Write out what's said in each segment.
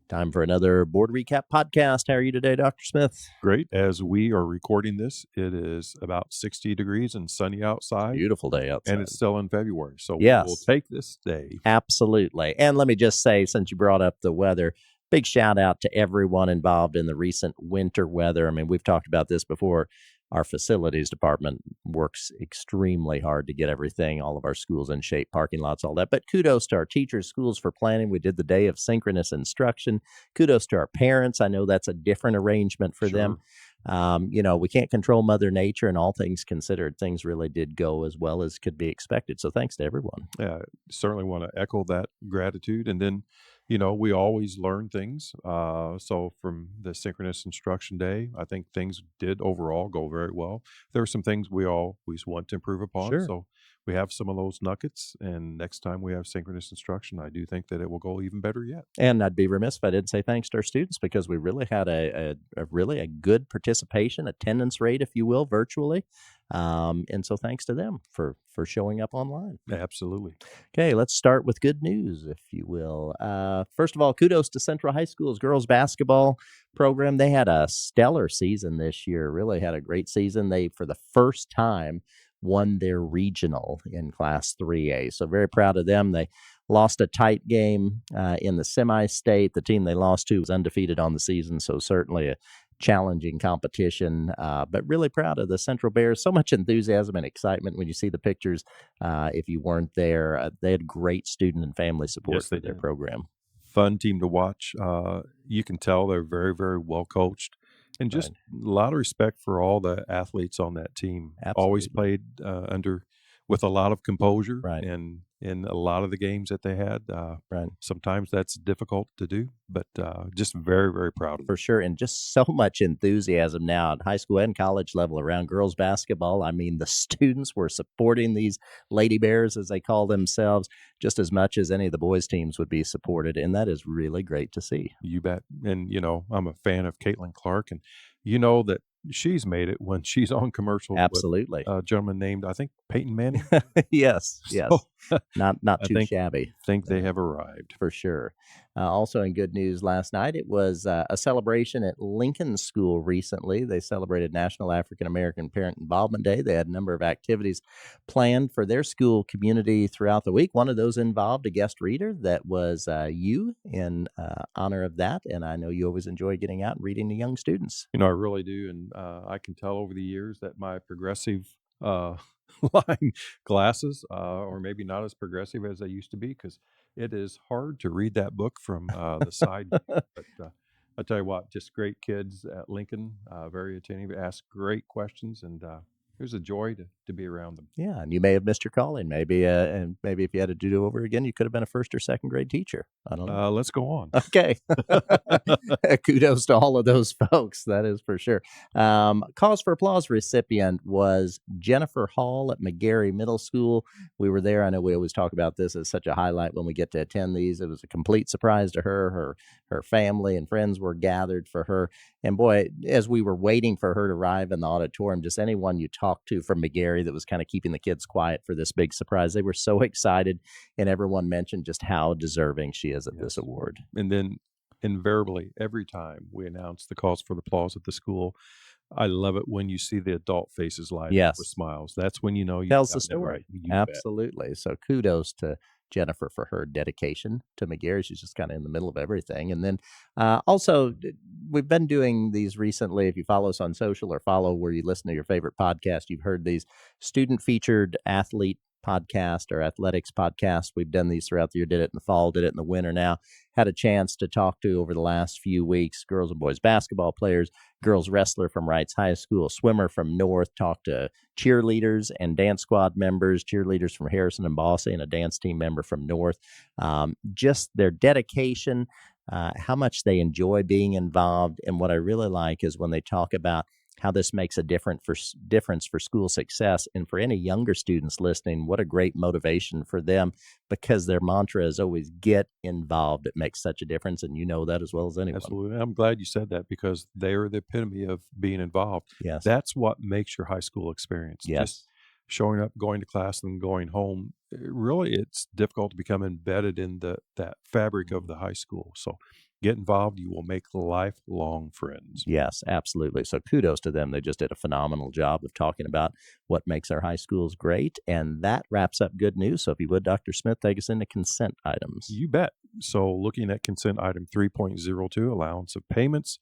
Time for another board recap podcast. How are you today, Dr. Smith? Great. As we are recording this, it is about 60 degrees and sunny outside, Beautiful day and outside. it's still in February. So we will Yes, take this day. absolutely. And let me just say, since you brought up the weather, big shout out to everyone involved in the recent winter weather. I mean, we've talked about this before. Our facilities department works extremely hard to get everything, all of our schools in shape, parking lots, all that. But kudos to our teachers, schools for planning. We did the day of synchronous instruction. Kudos to our parents. I know that's a different arrangement for them. Sure. We can't control Mother Nature, and all things considered, things really did go as well as could be expected. So thanks to everyone. Yeah, certainly want to echo that gratitude. And then, we always learn things. So from the synchronous instruction day, I think things did overall go very well. There are some things we always want to improve upon. Sure. So we have some of those nuggets. And next time we have synchronous instruction, I do think that it will go even better yet. And I'd be remiss if I didn't say thanks to our students because we really had a good participation, attendance rate, if you will, virtually. And so thanks to them for showing up online. Absolutely. Okay, let's start with good news, if you will. First of all, kudos to Central High School's girls basketball program. They had a stellar season this year, really had a great season. They, for the first time, won their regional in Class 3A. So very proud of them. They lost a tight game in the semi-state. The team they lost to was undefeated on the season, so certainly a challenging competition, but really proud of the Central Bears. So much enthusiasm and excitement when you see the pictures. If you weren't there, they had great student and family support Yes, for they their did. program. Fun team to watch. You can tell they're very, very well coached, and just Right. a lot of respect for all the athletes on that team. Always Absolutely. played with a lot of composure, Right. and in a lot of the games that they had. Right. Sometimes that's difficult to do, but just very, very proud of them. For sure. And just so much enthusiasm now at high school and college level around girls basketball. I mean, the students were supporting these Lady Bears, as they call themselves, just as much as any of the boys' teams would be supported. And that is really great to see. You bet. And I'm a fan of Caitlin Clark, and you know that she's made it when she's on commercials with Absolutely. a gentleman named, I think, Peyton Manning. Yes. So Yes. Not I too shabby. think they have arrived. For sure. Also, in good news last night, it was a celebration at Lincoln School recently. They celebrated National African American Parent Involvement Day. They had a number of activities planned for their school community throughout the week. One of those involved a guest reader that was you in honor of that. And I know you always enjoy getting out and reading to young students. I really do, and I can tell over the years that my progressive line glasses are maybe not as progressive as they used to be because it is hard to read that book from the side view. But I tell you what, just great kids at Lincoln, very attentive, ask great questions, and it was a joy to be around them. Yeah, and you may have missed your calling. And maybe if you had to do over again, you could have been a first or second grade teacher. I don't know. Let's go on. Okay. Kudos to all of those folks. That is for sure. Cause for applause recipient was Jennifer Hall at McGarry Middle School. We were there. I know we always talk about this as such a highlight when we get to attend these. It was a complete surprise to her. Her family and friends were gathered for her. And boy, as we were waiting for her to arrive in the auditorium, just anyone you talked to from McGarry that was kind of keeping the kids quiet for this big surprise, they were so excited. And everyone mentioned just how deserving she is of this award. And then invariably, every time we announce the cause for the applause at the school, I love it when you see the adult faces light up Yes. with smiles. That's when you know you've Tells the gotten it story. right. You bet. Absolutely. So kudos to Jennifer for her dedication to McGarry. She's just kind of in the middle of everything. And then also, we've been doing these recently. If you follow us on social or follow where you listen to your favorite podcast, you've heard these student featured athlete podcast or athletics podcast. We've done these throughout the year, did it in the fall, did it in the winter now. Had a chance to talk to over the last few weeks, girls and boys basketball players, girls wrestler from Wrights High School, swimmer from North, talked to cheerleaders and dance squad members, cheerleaders from Harrison and Bosse, and a dance team member from North. Just their dedication, how much they enjoy being involved. And what I really like is when they talk about how this makes a difference for school success. And for any younger students listening, what a great motivation for them, because their mantra is always get involved. It makes such a difference, and you know that as well as anyone. Absolutely. I'm glad you said that because they are the epitome of being involved. Yes. That's what makes your high school experience. Yes. Just showing up, going to class, and going home. Really, it's difficult to become embedded in that fabric of the high school. So get involved. You will make lifelong friends. Yes, absolutely. So kudos to them. They just did a phenomenal job of talking about what makes our high schools great. And that wraps up good news. So if you would, Dr. Smith, take us into consent items. You bet. So, looking at consent item 3.02, allowance of payments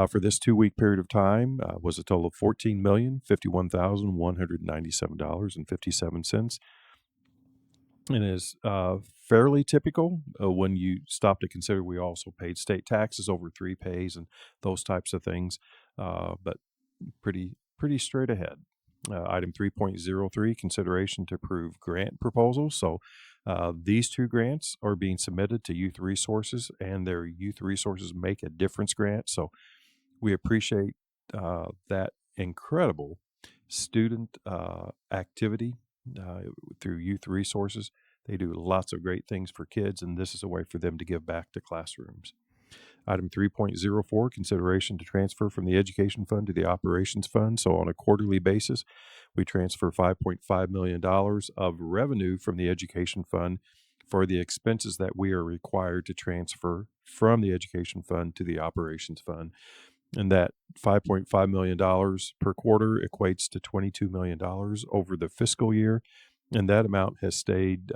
for this 2 week period of time was a total of $14,051,197.57, and is fairly typical when you stop to consider we also paid state taxes over 3 pays and those types of things, but pretty straight ahead. Item 3.03, consideration to approve grant proposals. So these two grants are being submitted to Youth Resources and their Youth Resources Make a Difference grant. So we appreciate that incredible student activity through Youth Resources. They do lots of great things for kids, and this is a way for them to give back to classrooms. Item 3.04, consideration to transfer from the Education Fund to the Operations Fund. So on a quarterly basis, we transfer $5.5 million of revenue from the Education Fund for the expenses that we are required to transfer from the Education Fund to the Operations Fund. And that $5.5 million per quarter equates to $22 million over the fiscal year. And that amount has stayed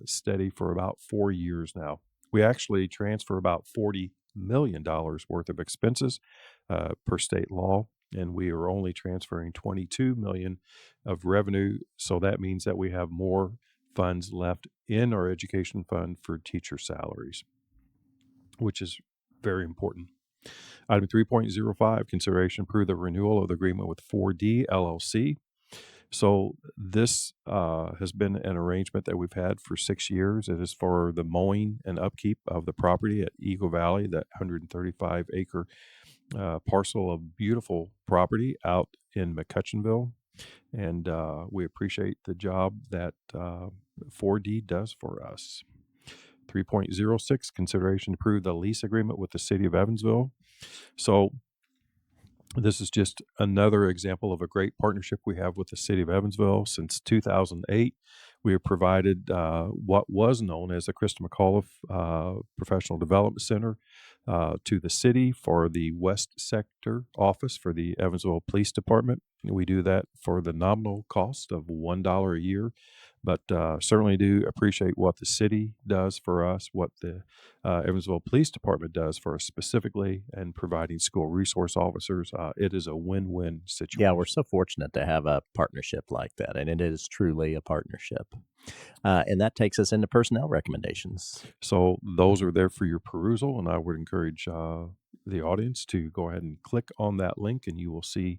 steady for about 4 years now. We actually transfer about $40 million worth of expenses per state law, and we are only transferring $22 million of revenue. So that means that we have more funds left in our education fund for teacher salaries, which is very important. Item 3.05, consideration approve the renewal of the agreement with 4D LLC. So this has been an arrangement that we've had for 6 years. It is for the mowing and upkeep of the property at Eagle Valley, that 135-acre parcel of beautiful property out in McCutcheonville. And we appreciate the job that 4D does for us. 3.06, consideration to approve the lease agreement with the city of Evansville. So this is just another example of a great partnership we have with the city of Evansville. Since 2008, we have provided what was known as the Krista McAuliffe Professional Development Center to the city for the West Sector office for the Evansville Police Department. We do that for the nominal cost of $1 a year, but certainly do appreciate what the city does for us, what the Evansville Police Department does for us specifically, and providing school resource officers. It is a win-win Yeah, we're situation. so fortunate to have a partnership like that, and it is truly a partnership. And that takes us into personnel recommendations. So those are there for your perusal, and I would encourage the audience to go ahead and click on that link, and you will see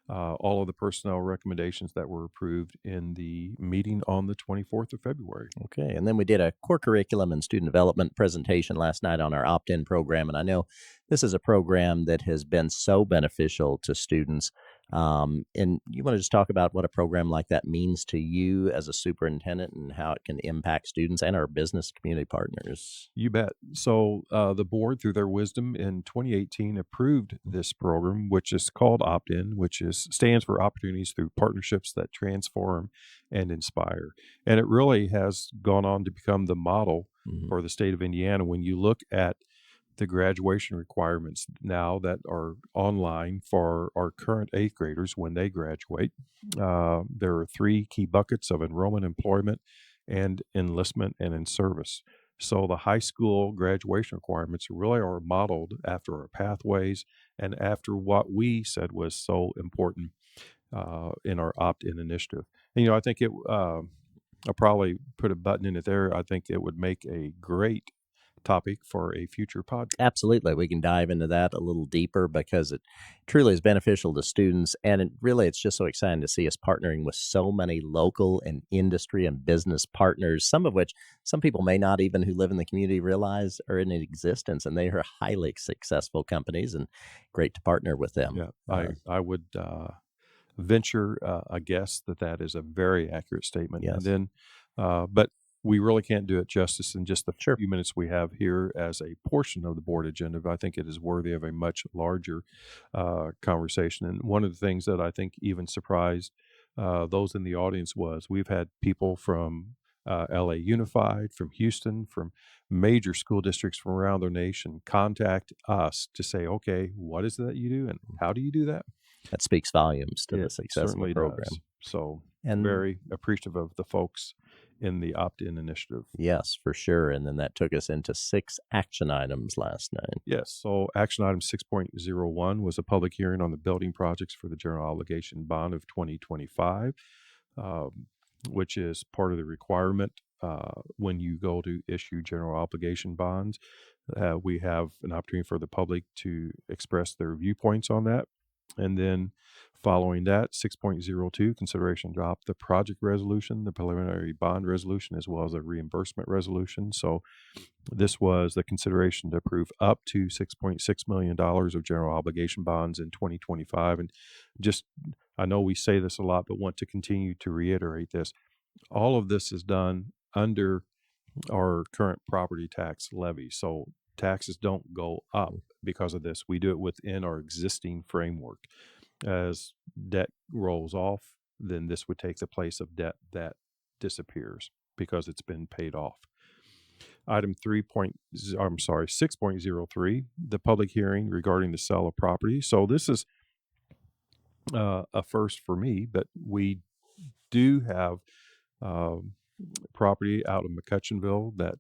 all of the personnel recommendations that were approved in the meeting on the 24th of February. Okay, and then we did a core curriculum and student development presentation last night on our opt-in program, and I know this is a program that has been so beneficial to students. And you want to just talk about what a program like that means to you as a superintendent and how it can impact students and our business community partners. You bet. So the board, through their wisdom in 2018, approved this program, which is called Opt-in, which stands for Opportunities Through Partnerships That Transform and Inspire. And it really has gone on to become the model Mhm. for the state of Indiana. When you look at the graduation requirements now that are online for our current eighth graders when they graduate, there are three key buckets of enrollment, employment, and enlistment and in service. So the high school graduation requirements really are modeled after our pathways and after what we said was so important in our opt-in initiative. And, I think I'll probably put a button in it there. I think it would make a great topic for a future podcast. Absolutely. We can dive into that a little deeper because it truly is beneficial to students. And it's just so exciting to see us partnering with so many local and industry and business partners, some of which some people may not even who live in the community realize are in existence. And they are highly successful companies and great to partner with them. Yeah, I would venture a guess that is a very accurate statement. And Yes. then, but we really can't do it justice in just the Sure. few minutes we have here as a portion of the board agenda. But I think it is worthy of a much larger conversation. And one of the things that I think even surprised those in the audience was we've had people from LA Unified, from Houston, from major school districts from around the nation contact us to say, okay, what is it that you do and how do you do that? That speaks volumes to the It success of the certainly program. does. So, And very appreciative of the folks in the opt-in initiative. yes, for sure. And then that took us into 6 action items last night. Yes, so action item 6.01 was a public hearing on the building projects for the general obligation bond of 2025, um, which is part of the requirement when you go to issue general obligation bonds. We have an opportunity for the public to express their viewpoints on that. And then following that, 6.02, consideration to adopt the project resolution, the preliminary bond resolution, as well as a reimbursement resolution. So this was the consideration to approve up to $6.6 million of general obligation bonds in 2025. And just, I know we say this a lot, but want to continue to reiterate this. All of this is done under our current property tax levy. So taxes don't go up because of this. We do it within our existing framework. As debt rolls off, then this would take the place of debt that disappears because it's been paid off. Item 6.03, the public hearing regarding the sale of property. So this is a first for me, but we do have property out of McCutcheonville that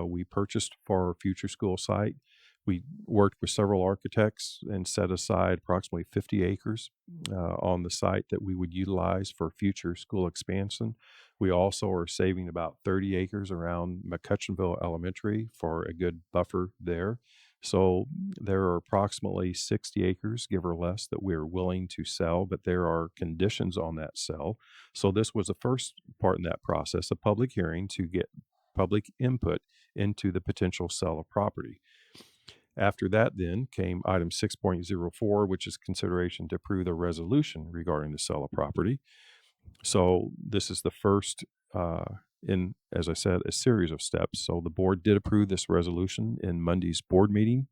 we purchased for our future school site. We worked with several architects and set aside approximately 50 acres on the site that we would utilize for future school expansion. We also are saving about 30 acres around McCutcheonville Elementary for a good buffer there. So there are approximately 60 acres, give or less, that we are willing to sell, but there are conditions on that sale. So this was the first part in that process, a public hearing to get public input into the potential sale of property. After that, then came item 6.04, which is consideration to approve the resolution regarding the sale of property. So this is the first in, as I said, a series of steps. So the board did approve this resolution in Monday's board meeting.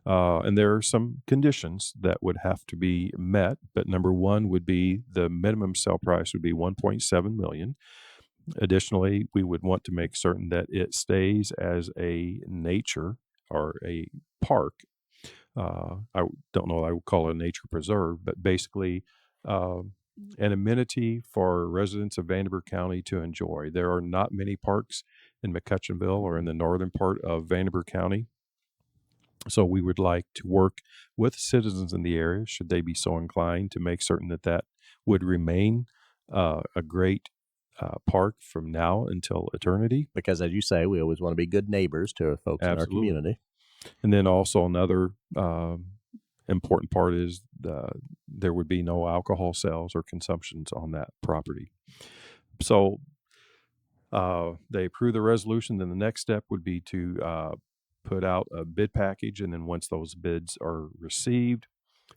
And there are some conditions that would have to be met, but number one would be the minimum sale price would be 1.7 million. Additionally, we would want to make certain that it stays as a nature or a park. I don't know, I would call it a nature preserve, but basically an amenity for residents of Vanderbilt County to enjoy. There are not many parks in McCutcheonville or in the northern part of Vanderbilt County. So we would like to work with citizens in the area, should they be so inclined, to make certain that that would remain a great park from now until eternity. Because as you say, we always want to be good neighbors to folks in our Absolutely. community. And then also another important part is there would be no alcohol sales or consumptions on that property. So they approve the resolution. Then the next step would be to put out a bid package. And then once those bids are received,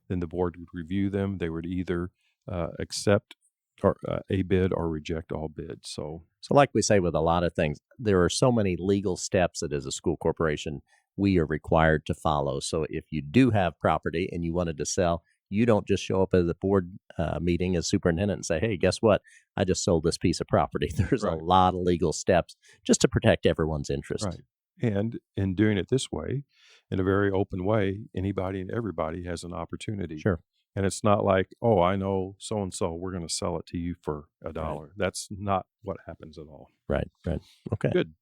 then the board would review them. They would either accept or, a bid or reject all bids. So like we say with a lot of things, there are so many legal steps that as a school corporation we are required to follow. So if you do have property and you wanted to sell, you don't just show up at the board meeting as superintendent and say, hey, guess what? I just sold this piece of property. There's a Right. lot of legal steps just to protect everyone's interest. Right. And in doing it this way, in a very open way, anybody and everybody has an opportunity. Sure. And it's not like, oh, I know so and so, we're going to sell it to you for $1. Right. That's not what happens at all. Right. Okay. Good.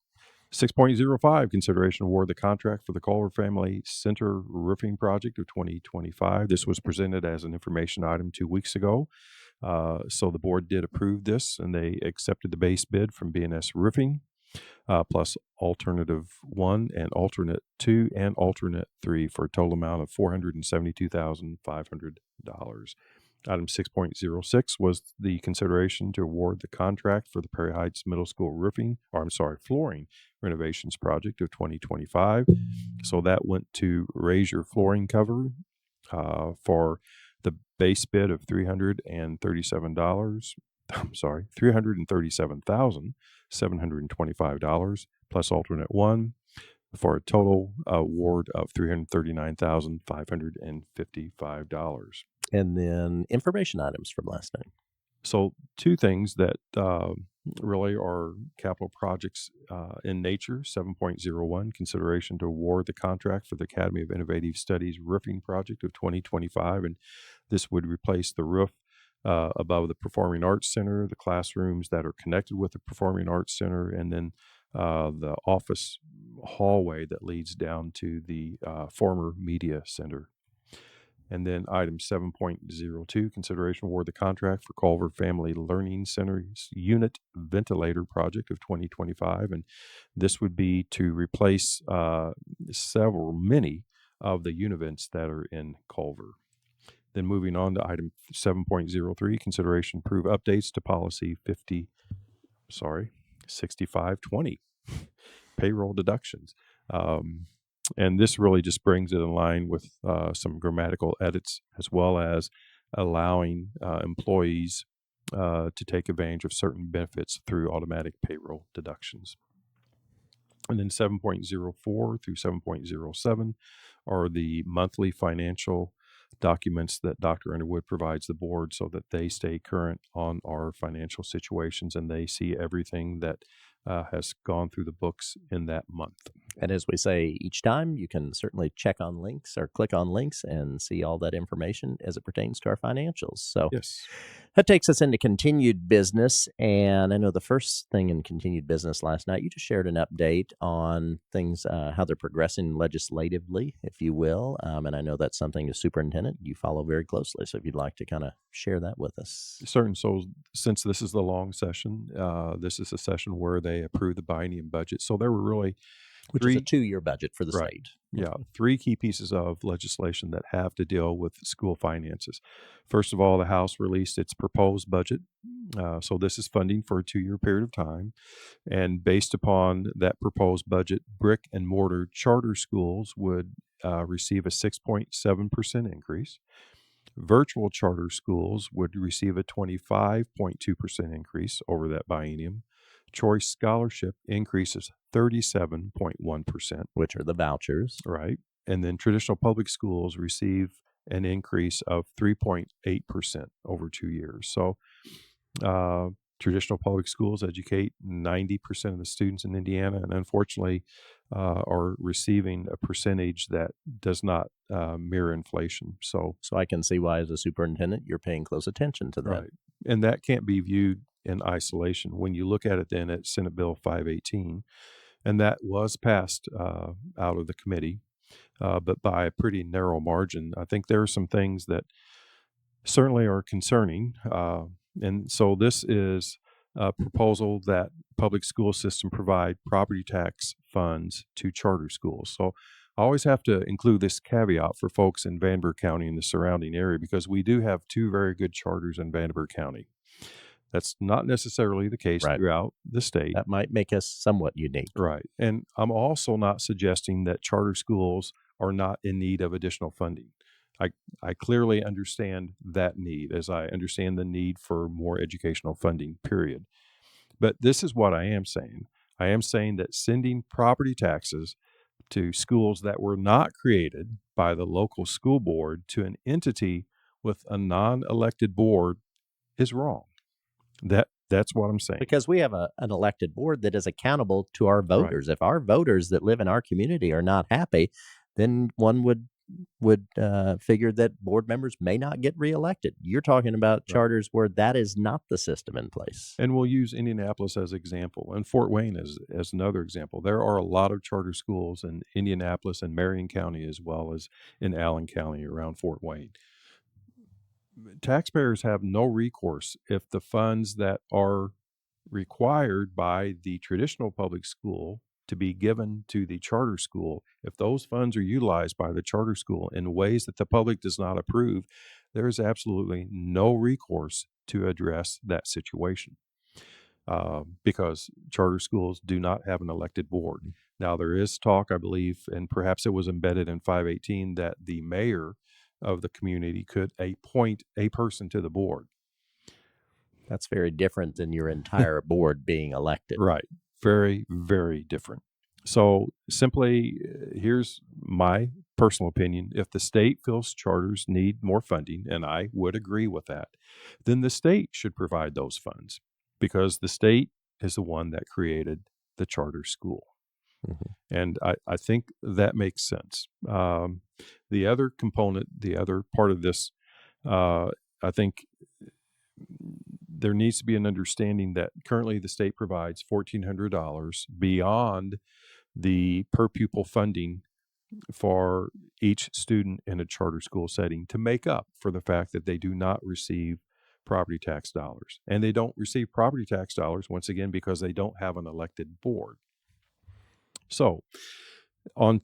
6.05, consideration award the contract for the Culver Family Center roofing project of 2025. This was presented as an information item 2 weeks ago. So the board did approve this, and they accepted the base bid from BNS Roofing, plus alternative 1 and alternate 2 and alternate 3 for a total amount of $472,500. Item 6.06 was the consideration to award the contract for the Prairie Heights Middle School flooring renovations project of 2025. So that went to Raise Your Flooring Cover for the base bid of $337. $337,725 plus alternate 1 for a total award of $339,555. And then information items from last night. So, two things that really are capital projects in nature. 7.01, consideration to award the contract for the Academy of Innovative Studies roofing project of 2025. And this would replace the roof above the Performing Arts Center, the classrooms that are connected with the Performing Arts Center, and then the office hallway that leads down to the former Media Center. And then item 7.02, consideration award the contract for Culver Family Learning Center's unit ventilator project of 2025. And this would be to replace many of the univents that are in Culver. Then moving on to item 7.03, consideration approve updates to policy 6520, payroll deductions. And this really just brings it in line with some grammatical edits, as well as allowing employees to take advantage of certain benefits through automatic payroll deductions. And then 7.04 through 7.07 are the monthly financial documents that Dr. Underwood provides the board so that they stay current on our financial situations and they see everything that has gone through the books in that month. And as we say each time, you can certainly check on links or click on links and see all that information as it pertains to our financials. So Yes. that takes us into continued business. And I know the first thing in continued business last night, you just shared an update on things, how they're progressing legislatively, if you will. And I know that's something as superintendent you follow very closely. So if you'd like to kind of share that with us. Certain. So since this is the long session, this is a session where they approve the biennium budget. So there were really Which is a three, 2-year budget for the right. state. Yeah, three key pieces of legislation that have to deal with school finances. First of all, the House released its proposed budget. So this is funding for a 2-year period of time. And based upon that proposed budget, brick and mortar charter schools would receive a 6.7% increase. Virtual charter schools would receive a 25.2% increase over that biennium. Choice scholarship increases 37.1%. Which are the vouchers. Right. And then traditional public schools receive an increase of 3.8% over 2 years. So, traditional public schools educate 90% of the students in Indiana, and unfortunately, are receiving a percentage that does not mirror inflation. So I can see why, as a superintendent, you're paying close attention to that. right. And that can't be viewed in isolation. When you look at it then at Senate Bill 518, and that was passed out of the committee, but by a pretty narrow margin. I think there are some things that certainly are concerning. And so this is a proposal that public school system provide property tax funds to charter schools. So I always have to include this caveat for folks in Vanderbilt County and the surrounding area because we do have two very good charters in Vanderbilt County. That's not necessarily the case Right. throughout the state. That might make us somewhat unique. Right. And I'm also not suggesting that charter schools are not in need of additional funding. I clearly understand that need, as I understand the need for more educational funding, period. But this is what I am saying. I am saying that sending property taxes to schools that were not created by the local school board to an entity with a non-elected board is wrong. That's what I'm saying. Because we have an elected board that is accountable to our voters. If our voters that live in our community are not happy, then one would figure that board members may not get reelected. You're talking about charters where that is not the system in place. And we'll use Indianapolis as an example and Fort Wayne as another example. There are a lot of charter schools in Indianapolis and Marion County as well as in Allen County around Fort Wayne. Taxpayers have no recourse if the funds that are required by the traditional public school to be given to the charter school, if those funds are utilized by the charter school in ways that the public does not approve, there is absolutely no recourse to address that situation because charter schools do not have an elected board. Now, there is talk, I believe, and perhaps it was embedded in 518, that the mayor of the community could appoint a person to the board. That's very different than your entire board being elected. Right. Very, very different. So simply, here's my personal opinion. If the state feels charters need more funding, and I would agree with that, then the state should provide those funds because the state is the one that created the charter school. Mhm. And I think that makes sense. The other component, the other part of this, I think there needs to be an understanding that currently the state provides $1,400 beyond the per pupil funding for each student in a charter school setting to make up for the fact that they do not receive property tax dollars. And they don't receive property tax dollars, once again, because they don't have an elected board. So, on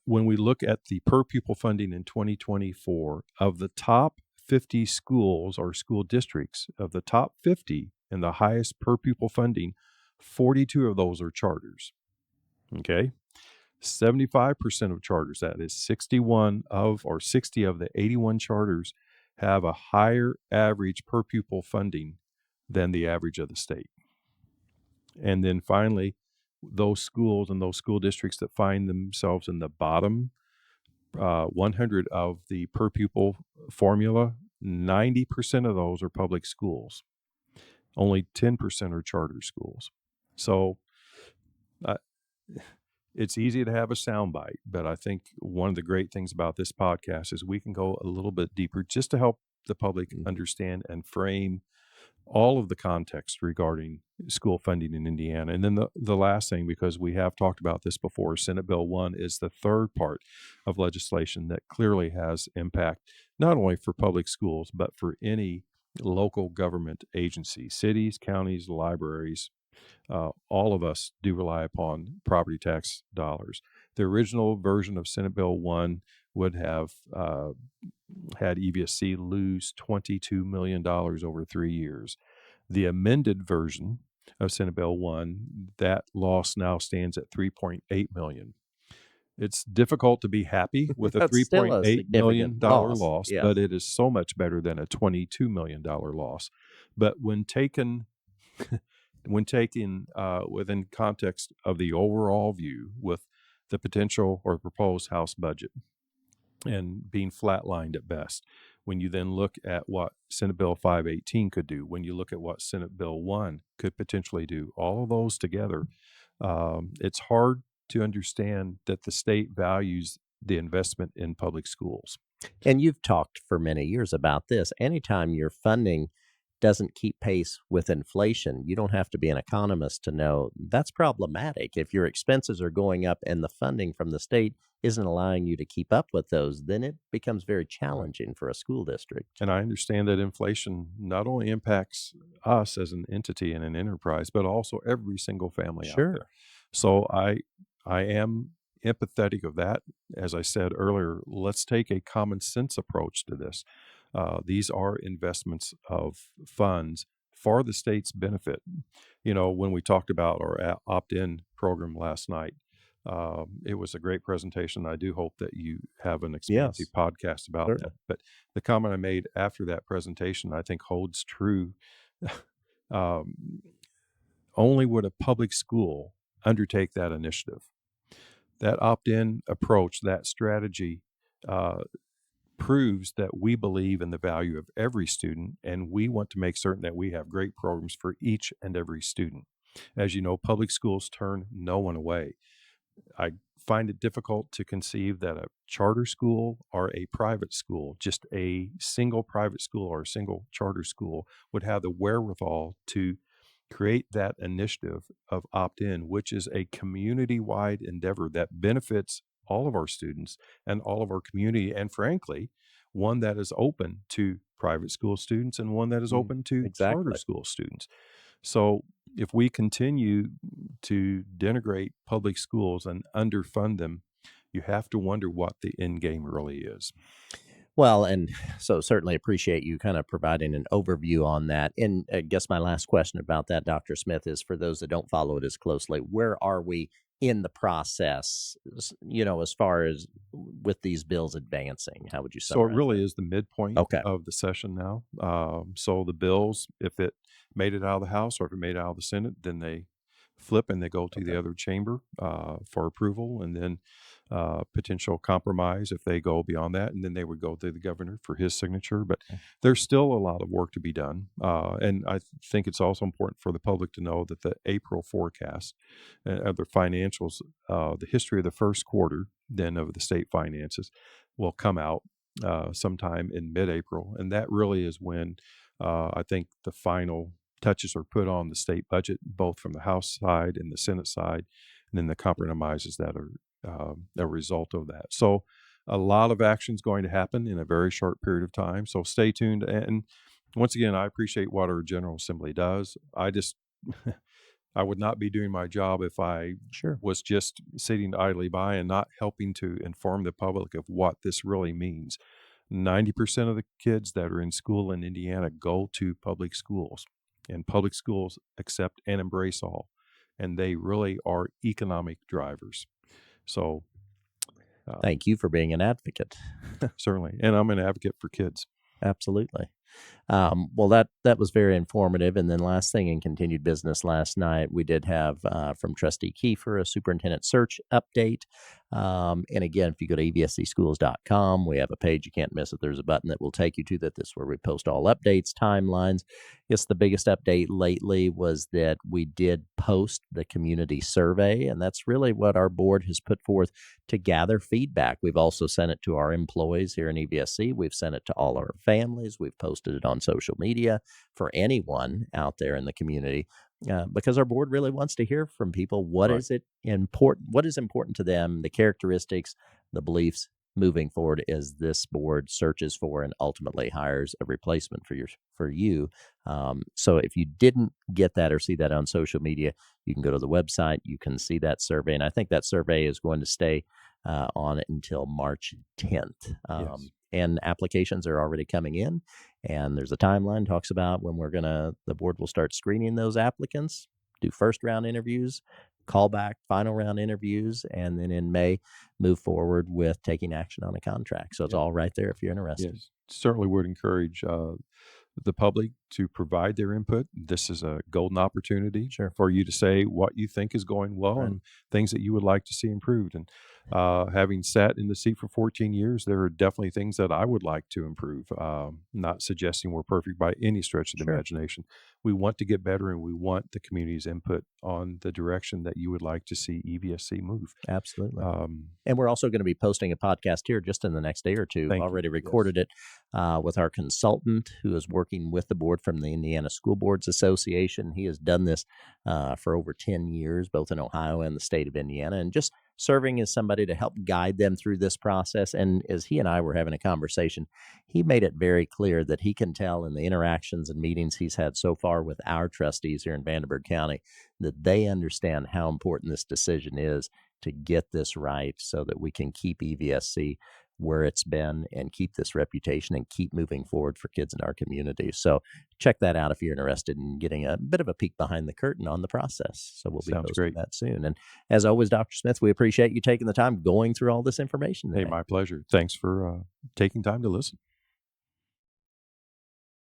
when we look at the per pupil funding in 2024, of the top 50 schools or school districts, of the top 50 and the highest per pupil funding, 42 of those are charters. Okay. 75% of charters, that is 61 of or 60 of the 81 charters, have a higher average per pupil funding than the average of the state. And then finally, those schools and those school districts that find themselves in the bottom 100 of the per pupil formula, 90% of those are public schools. Only 10% are charter schools. So uh, it's easy to have a soundbite, but I think one of the great things about this podcast is we can go a little bit deeper just to help the public Mhm. understand and frame all of the context regarding school funding in Indiana. And then the last thing, because we have talked about this before, Senate Bill 1 is the third part of legislation that clearly has impact not only for public schools, but for any local government agency, cities, counties, libraries. All of us do rely upon property tax dollars. The original version of Senate Bill 1 would have had EVSC lose $22 million over 3 years. The amended version of Senate Bill 1, that loss now stands at $3.8 million. It's difficult to be happy with a That's still a $3.8 significant million loss. loss, Yes. but it is so much better than a $22 million loss. But when taken within context of the overall view with the potential or proposed House budget and being flatlined at best, when you then look at what Senate Bill 518 could do, when you look at what Senate Bill 1 could potentially do, all of those together, it's hard to understand that the state values the investment in public schools. And you've talked for many years about this. Anytime your funding doesn't keep pace with inflation, you don't have to be an economist to know that's problematic. If your expenses are going up and the funding from the state isn't allowing you to keep up with those, then it becomes very Right. challenging for a school district. And I understand that inflation not only impacts us as an entity and an enterprise, but also every single family out there. Sure. So I am empathetic of that. As I said earlier, let's take a common sense approach to this. These are investments of funds for the state's benefit. You know, when we talked about our opt-in program last night, it was a great presentation. I do hope that you have an expansive Yes, podcast about that. certainly. But the comment I made after that presentation, I think holds true. um, Only would a public school undertake that initiative. That opt in approach, that strategy, uh, proves that we believe in the value of every student, and we want to make certain that we have great programs for each and every student. As you know, public schools turn no one away. I find it difficult to conceive that a charter school or a private school, just a single private school or a single charter school, would have the wherewithal to create that initiative of opt in, which is a community wide endeavor that benefits all of our students and all of our community. And frankly, one that is open to private school students and one that is Mm, open to charter exactly. school students. So if we continue to denigrate public schools and underfund them, you have to wonder what the end game really is. Well, and so certainly appreciate you kind of providing an overview on that. And I guess my last question about that, Dr. Smith, is for those that don't follow it as closely, where are we in the process, as far as with these bills advancing? How would you So it summarize really that? is the midpoint Okay. of the session now. So the bills, if it made it out of the House or if it made it out of the Senate, then they flip and they go to the Okay. other chamber for approval, and then potential compromise if they go beyond that, and then they would go to the governor for his signature. But there's still a lot of work to be done, and I think it's also important for the public to know that the April forecast of the financials, the history of the first quarter, then of the state finances, will come out sometime in mid-April, and that really is when I think the final touches are put on the state budget, both from the House side and the Senate side, and then the compromises that are a result of that. So, a lot of action is going to happen in a very short period of time. So, stay tuned. And once again, I appreciate what our General Assembly does. I just I would not be doing my job if I Sure. was just sitting idly by and not helping to inform the public of what this really means. 90% of the kids that are in school in Indiana go to public schools, and public schools accept and embrace all, and they really are economic drivers. So, uh, Thank you for being an advocate. certainly, and I'm an advocate for kids. Absolutely. Well, that was very informative. And then last thing in continued business last night, we did have from Trustee Kiefer a superintendent search update. And again, if you go to evscschools.com, we have a page you can't miss it. There's a button that will take you to that. This is where we post all updates, timelines. Yes, the biggest update lately was that we did post the community survey, and that's really what our board has put forth to gather feedback. We've also sent it to our employees here in EVSC. We've sent it to all our families. We've posted it on social media for anyone out there in the community because our board really wants to hear from people. What Right. is it important? What is important to them? The characteristics, the beliefs moving forward as this board searches for and ultimately hires a replacement for you. So if you didn't get that or see that on social media, you can go to the website. You can see that survey, and I think that survey is going to stay on it until March 10th. Yes. And applications are already coming in, and there's a timeline talks about when the board will start screening those applicants, do first round interviews, call back final round interviews, and then in May move forward with taking action on a contract. So it's Yeah. all right there if you're interested. Yes. Certainly would encourage the public to provide their input. This is a golden opportunity Sure. for you to say what you think is going well Right. and things that you would like to see improved. And having sat in the seat for 14 years, there are definitely things that I would like to improve. Not suggesting we're perfect by any stretch of the Sure. imagination. We want to get better, and we want the community's input on the direction that you would like to see EVSC move. Absolutely. Um, And we're also going to be posting a podcast here just in the next day or two. thank you. Already Yes. recorded it with our consultant who is working with the board from the Indiana School Boards Association. He has done this for over 10 years, both in Ohio and the state of Indiana, and just serving as somebody to help guide them through this process. And as he and I were having a conversation, he made it very clear that he can tell in the interactions and meetings he's had so far with our trustees here in Vanderburgh County that they understand how important this decision is to get this right so that we can keep EVSC where it's been and keep this reputation and keep moving forward for kids in our community. So check that out if you're interested in getting a bit of a peek behind the curtain on the process. So we'll be Sounds posting great. that soon. And as always, Dr. Smith, we appreciate you taking the time going through all this information Hey, today. my pleasure. Thanks for taking time to listen.